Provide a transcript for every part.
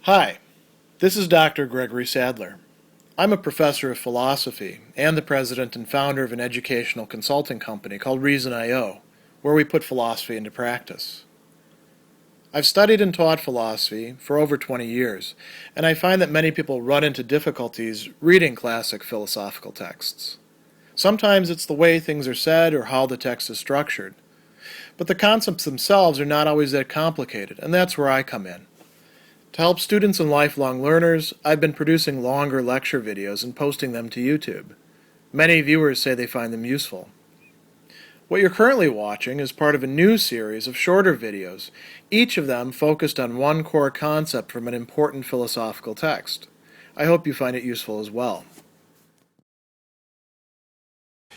Hi, this is Dr. Gregory Sadler. I'm a professor of philosophy and the president and founder of an educational consulting company called Reason.io, where we put philosophy into practice. I've studied and taught philosophy for over 20 years, and I find that many people run into difficulties reading classic philosophical texts. Sometimes it's the way things are said or how the text is structured. But the concepts themselves are not always that complicated, and that's where I come in. To help students and lifelong learners, I've been producing longer lecture videos and posting them to YouTube. Many viewers say they find them useful. What you're currently watching is part of a new series of shorter videos, each of them focused on one core concept from an important philosophical text. I hope you find it useful as well.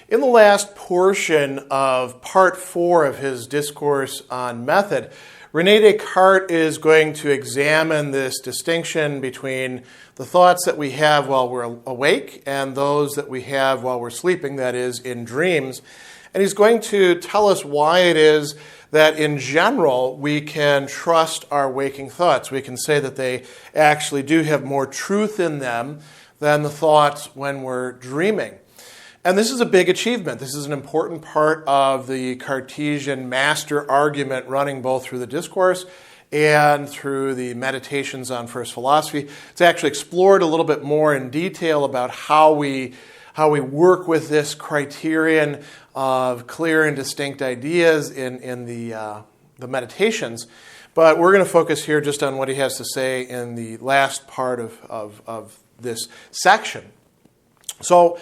In the last portion of part 4 of his Discourse on Method, Rene Descartes is going to examine this distinction between the thoughts that we have while we're awake and those that we have while we're sleeping, that is, in dreams. And he's going to tell us why it is that in general we can trust our waking thoughts. We can say that they actually do have more truth in them than the thoughts when we're dreaming. And this is a big achievement. This is an important part of the Cartesian master argument running both through the Discourse and through the Meditations on First Philosophy. It's actually explored a little bit more in detail about how we work with this criterion of clear and distinct ideas in the Meditations. But we're going to focus here just on what he has to say in the last part of this section. So,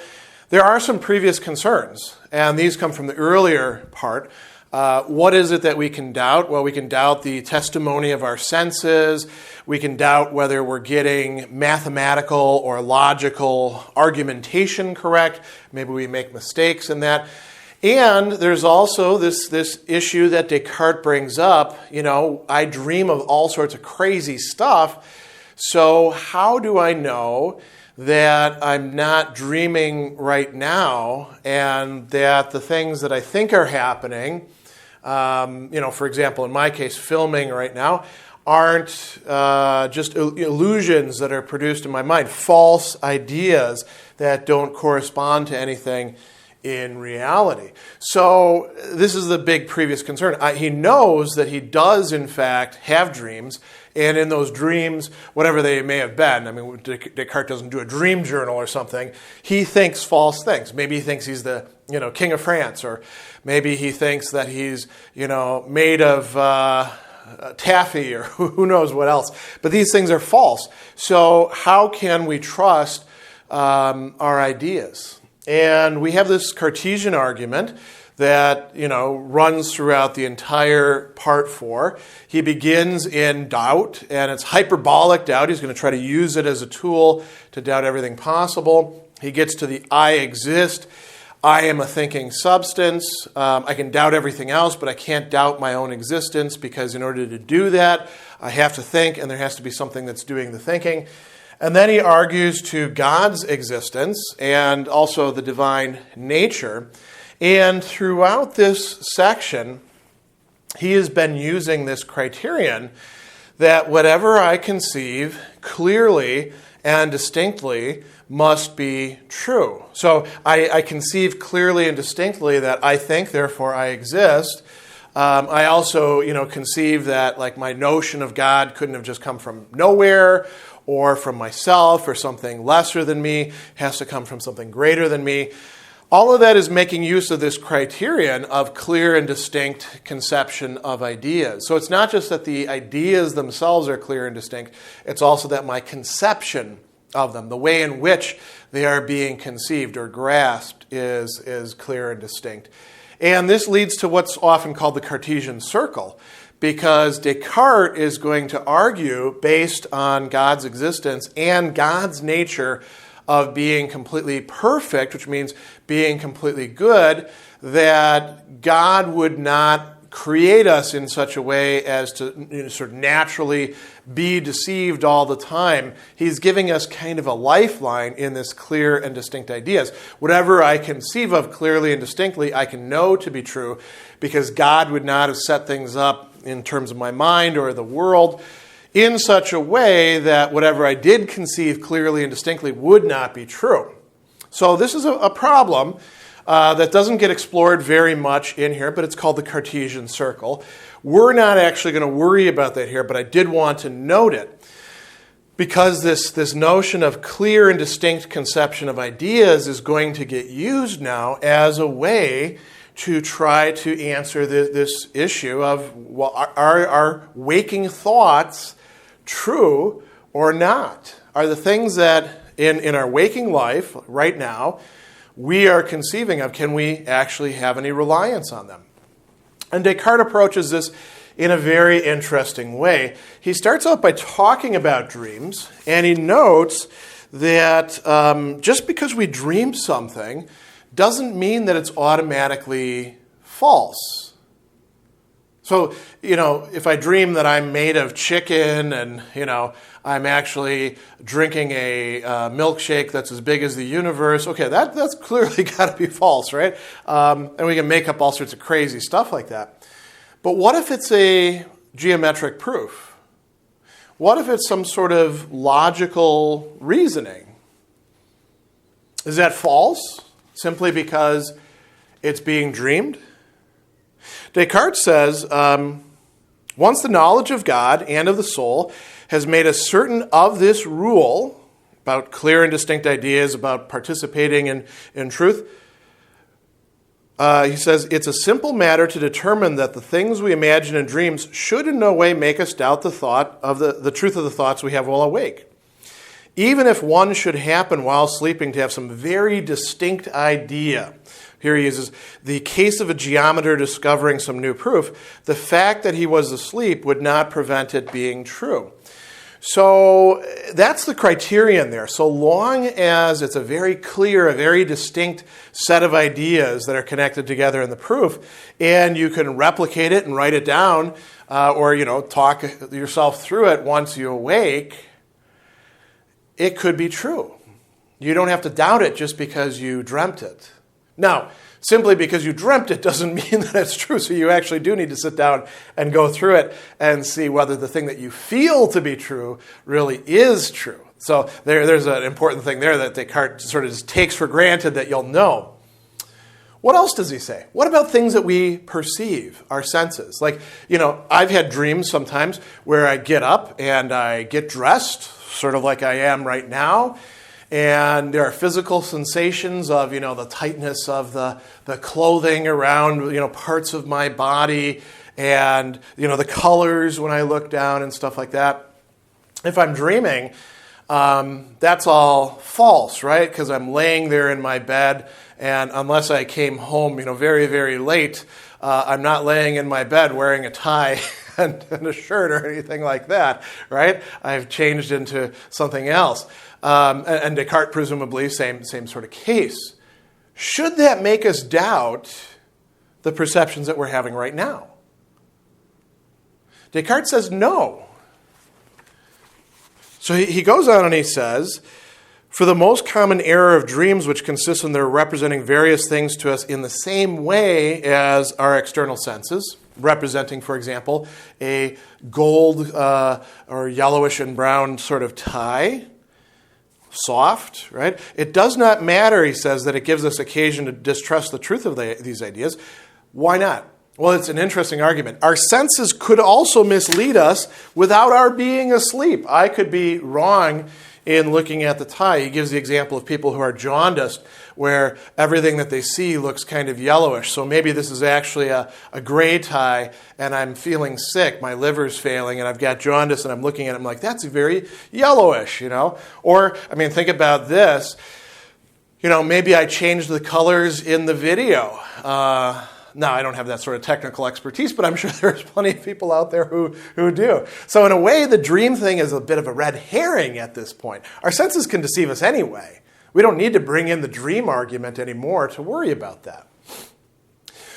there are some previous concerns, and these come from the earlier part. What is it that we can doubt? Well, we can doubt the testimony of our senses. We can doubt whether we're getting mathematical or logical argumentation correct. Maybe we make mistakes in that. And there's also this issue that Descartes brings up. I dream of all sorts of crazy stuff. So how do I know that I'm not dreaming right now and that the things that I think are happening, for example, in my case, filming right now, aren't just illusions that are produced in my mind, false ideas that don't correspond to anything in reality. So this is the big previous concern. He knows that he does, in fact, have dreams. And in those dreams, whatever they may have been, Descartes doesn't do a dream journal or something. He thinks false things. Maybe he thinks he's the, king of France, or maybe he thinks that he's, made of taffy, or who knows what else. But these things are false. So how can we trust our ideas? And we have this Cartesian argument that, runs throughout the entire part 4. He begins in doubt, and it's hyperbolic doubt. He's going to try to use it as a tool to doubt everything possible. He gets to the I exist. I am a thinking substance. I can doubt everything else, but I can't doubt my own existence, because in order to do that, I have to think, and there has to be something that's doing the thinking. And then he argues to God's existence and also the divine nature. And throughout this section, he has been using this criterion that whatever I conceive clearly and distinctly must be true. So I conceive clearly and distinctly that I think, therefore I exist. I also, conceive that my notion of God couldn't have just come from nowhere or from myself or something lesser than me. It has to come from something greater than me. All of that is making use of this criterion of clear and distinct conception of ideas. So it's not just that the ideas themselves are clear and distinct, it's also that my conception of them, the way in which they are being conceived or grasped, is clear and distinct. And this leads to what's often called the Cartesian Circle, because Descartes is going to argue based on God's existence and God's nature of being completely perfect, which means being completely good, that God would not create us in such a way as to sort of naturally be deceived all the time. He's giving us kind of a lifeline in this clear and distinct ideas. Whatever I conceive of clearly and distinctly, I can know to be true, because God would not have set things up in terms of my mind or the world in such a way that whatever I did conceive clearly and distinctly would not be true. So this is a problem that doesn't get explored very much in here, but it's called the Cartesian Circle. We're not actually going to worry about that here, but I did want to note it because this notion of clear and distinct conception of ideas is going to get used now as a way to try to answer this issue of, well, are our waking thoughts true or not? Are the things that in our waking life right now we are conceiving of, can we actually have any reliance on them? And Descartes approaches this in a very interesting way. He starts out by talking about dreams, and he notes that just because we dream something doesn't mean that it's automatically false. So, if I dream that I'm made of chicken and, I'm actually drinking a milkshake that's as big as the universe, okay, that's clearly got to be false, right? And we can make up all sorts of crazy stuff like that. But what if it's a geometric proof? What if it's some sort of logical reasoning? Is that false simply because it's being dreamed? Descartes says, once the knowledge of God and of the soul has made us certain of this rule about clear and distinct ideas, about participating in truth, he says, it's a simple matter to determine that the things we imagine in dreams should in no way make us doubt the thought of the truth of the thoughts we have while awake. Even if one should happen while sleeping to have some very distinct idea. Here he uses the case of a geometer discovering some new proof. The fact that he was asleep would not prevent it being true. So that's the criterion there. So long as it's a very clear, a very distinct set of ideas that are connected together in the proof, and you can replicate it and write it down, or talk yourself through it once you awake, it could be true. You don't have to doubt it just because you dreamt it. Now, simply because you dreamt it doesn't mean that it's true, so you actually do need to sit down and go through it and see whether the thing that you feel to be true really is true. So there's an important thing there that Descartes sort of just takes for granted that you'll know. What else does he say? What about things that we perceive, our senses? Like, I've had dreams sometimes where I get up and I get dressed, sort of like I am right now, and there are physical sensations of, the tightness of the clothing around, parts of my body, and, the colors when I look down and stuff like that. If I'm dreaming, that's all false, right? Because I'm laying there in my bed, and unless I came home, very, very late, I'm not laying in my bed wearing a tie and a shirt or anything like that, right? I've changed into something else. And Descartes, presumably, same sort of case. Should that make us doubt the perceptions that we're having right now? Descartes says no. So he goes on and he says, for the most common error of dreams, which consists in their representing various things to us in the same way as our external senses, representing, for example, a gold or yellowish and brown sort of tie, soft, right? It does not matter, he says, that it gives us occasion to distrust the truth of these ideas. Why not? Well, it's an interesting argument. Our senses could also mislead us without our being asleep. I could be wrong in looking at the tie. He gives the example of people who are jaundiced, where everything that they see looks kind of yellowish. So maybe this is actually a gray tie, and I'm feeling sick, my liver's failing, and I've got jaundice, and I'm looking at it, I'm like, that's very yellowish, Or, think about this. Maybe I changed the colors in the video. Now, I don't have that sort of technical expertise, but I'm sure there's plenty of people out there who do. So in a way, the dream thing is a bit of a red herring at this point. Our senses can deceive us anyway. We don't need to bring in the dream argument anymore to worry about that.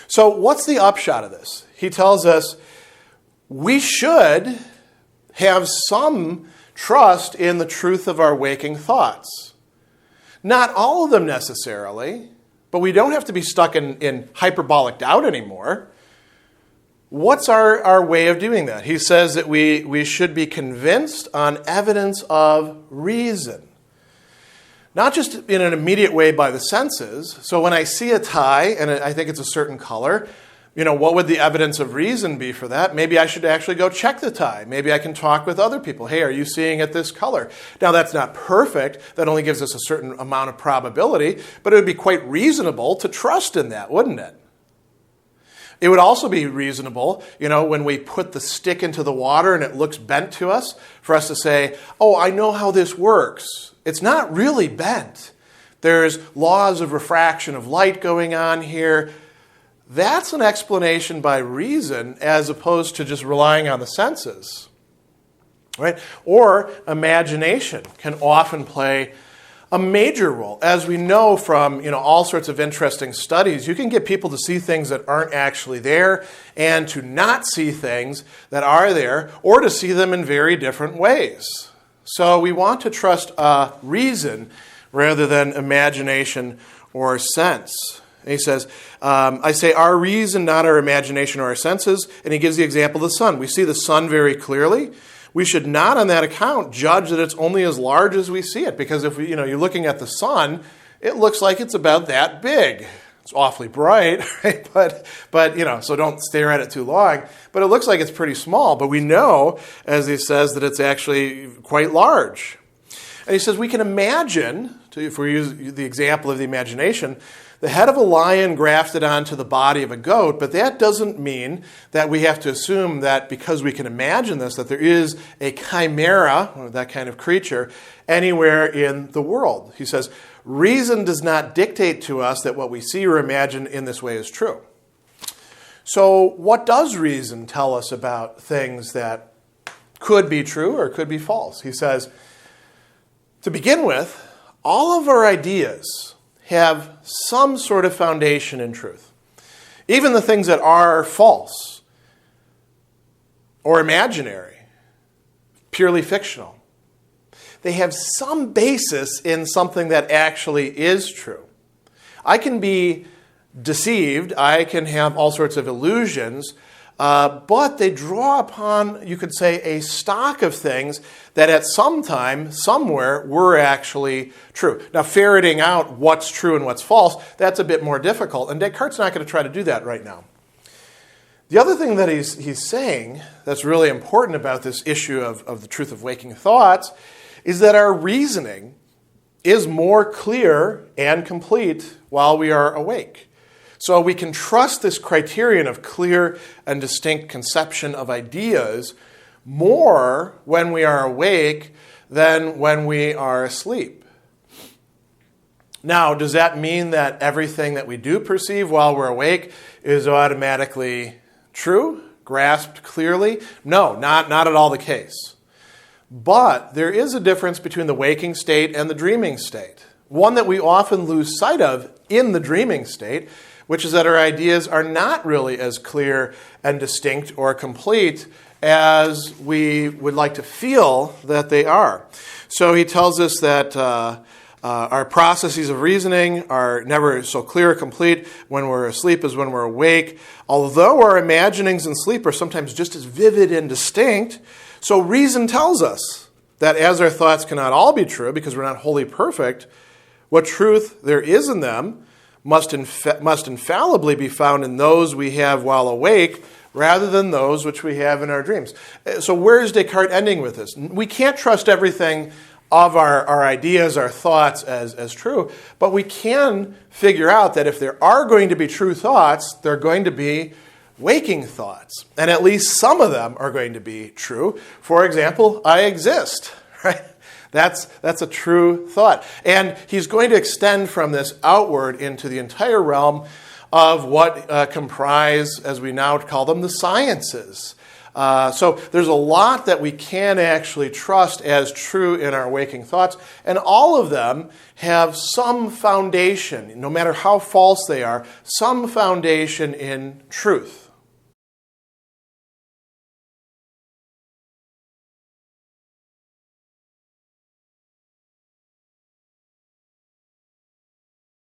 So what's the upshot of this? He tells us we should have some trust in the truth of our waking thoughts. Not all of them necessarily, but we don't have to be stuck in hyperbolic doubt anymore. What's our way of doing that? He says that we should be convinced on evidence of reason. Not just in an immediate way by the senses. So when I see a tie and I think it's a certain color, what would the evidence of reason be for that? Maybe I should actually go check the tie. Maybe I can talk with other people. Hey, are you seeing it this color? Now, that's not perfect. That only gives us a certain amount of probability, but it would be quite reasonable to trust in that, wouldn't it? It would also be reasonable, when we put the stick into the water and it looks bent to us, for us to say, oh, I know how this works. It's not really bent. There's laws of refraction of light going on here. That's an explanation by reason as opposed to just relying on the senses. Right? Or imagination can often play a major role. As we know from all sorts of interesting studies, you can get people to see things that aren't actually there and to not see things that are there, or to see them in very different ways. So we want to trust reason rather than imagination or sense. And he says, I say our reason, not our imagination or our senses. And he gives the example of the sun. We see the sun very clearly. We should not, on that account, judge that it's only as large as we see it. Because if you're looking at the sun, it looks like it's about that big. It's awfully bright, right? But so don't stare at it too long. But it looks like it's pretty small. But we know, as he says, that it's actually quite large. And he says we can imagine, if we use the example of the imagination, the head of a lion grafted onto the body of a goat, but that doesn't mean that we have to assume that because we can imagine this, that there is a chimera, or that kind of creature, anywhere in the world. He says, reason does not dictate to us that what we see or imagine in this way is true. So what does reason tell us about things that could be true or could be false? He says, to begin with, all of our ideas have some sort of foundation in truth. Even the things that are false or imaginary, purely fictional, they have some basis in something that actually is true. I can be deceived, I can have all sorts of illusions, but they draw upon, you could say, a stock of things that at some time, somewhere, were actually true. Now, ferreting out what's true and what's false, that's a bit more difficult, and Descartes is not going to try to do that right now. The other thing that he's saying that's really important about this issue of the truth of waking thoughts is that our reasoning is more clear and complete while we are awake. So we can trust this criterion of clear and distinct conception of ideas more when we are awake than when we are asleep. Now, does that mean that everything that we do perceive while we're awake is automatically true, grasped clearly? No, not at all the case. But there is a difference between the waking state and the dreaming state. One that we often lose sight of in the dreaming state, which is that our ideas are not really as clear and distinct or complete as we would like to feel that they are. So he tells us that our processes of reasoning are never so clear or complete when we're asleep as when we're awake. Although our imaginings in sleep are sometimes just as vivid and distinct, so reason tells us that as our thoughts cannot all be true because we're not wholly perfect, what truth there is in them must infallibly be found in those we have while awake rather than those which we have in our dreams. So where is Descartes ending with this? We can't trust everything of our ideas, our thoughts as true, but we can figure out that if there are going to be true thoughts, they're going to be waking thoughts. And at least some of them are going to be true. For example, I exist, right? That's a true thought. And he's going to extend from this outward into the entire realm of what comprise, as we now call them, the sciences. So there's a lot that we can actually trust as true in our waking thoughts, and all of them have some foundation, no matter how false they are, some foundation in truth.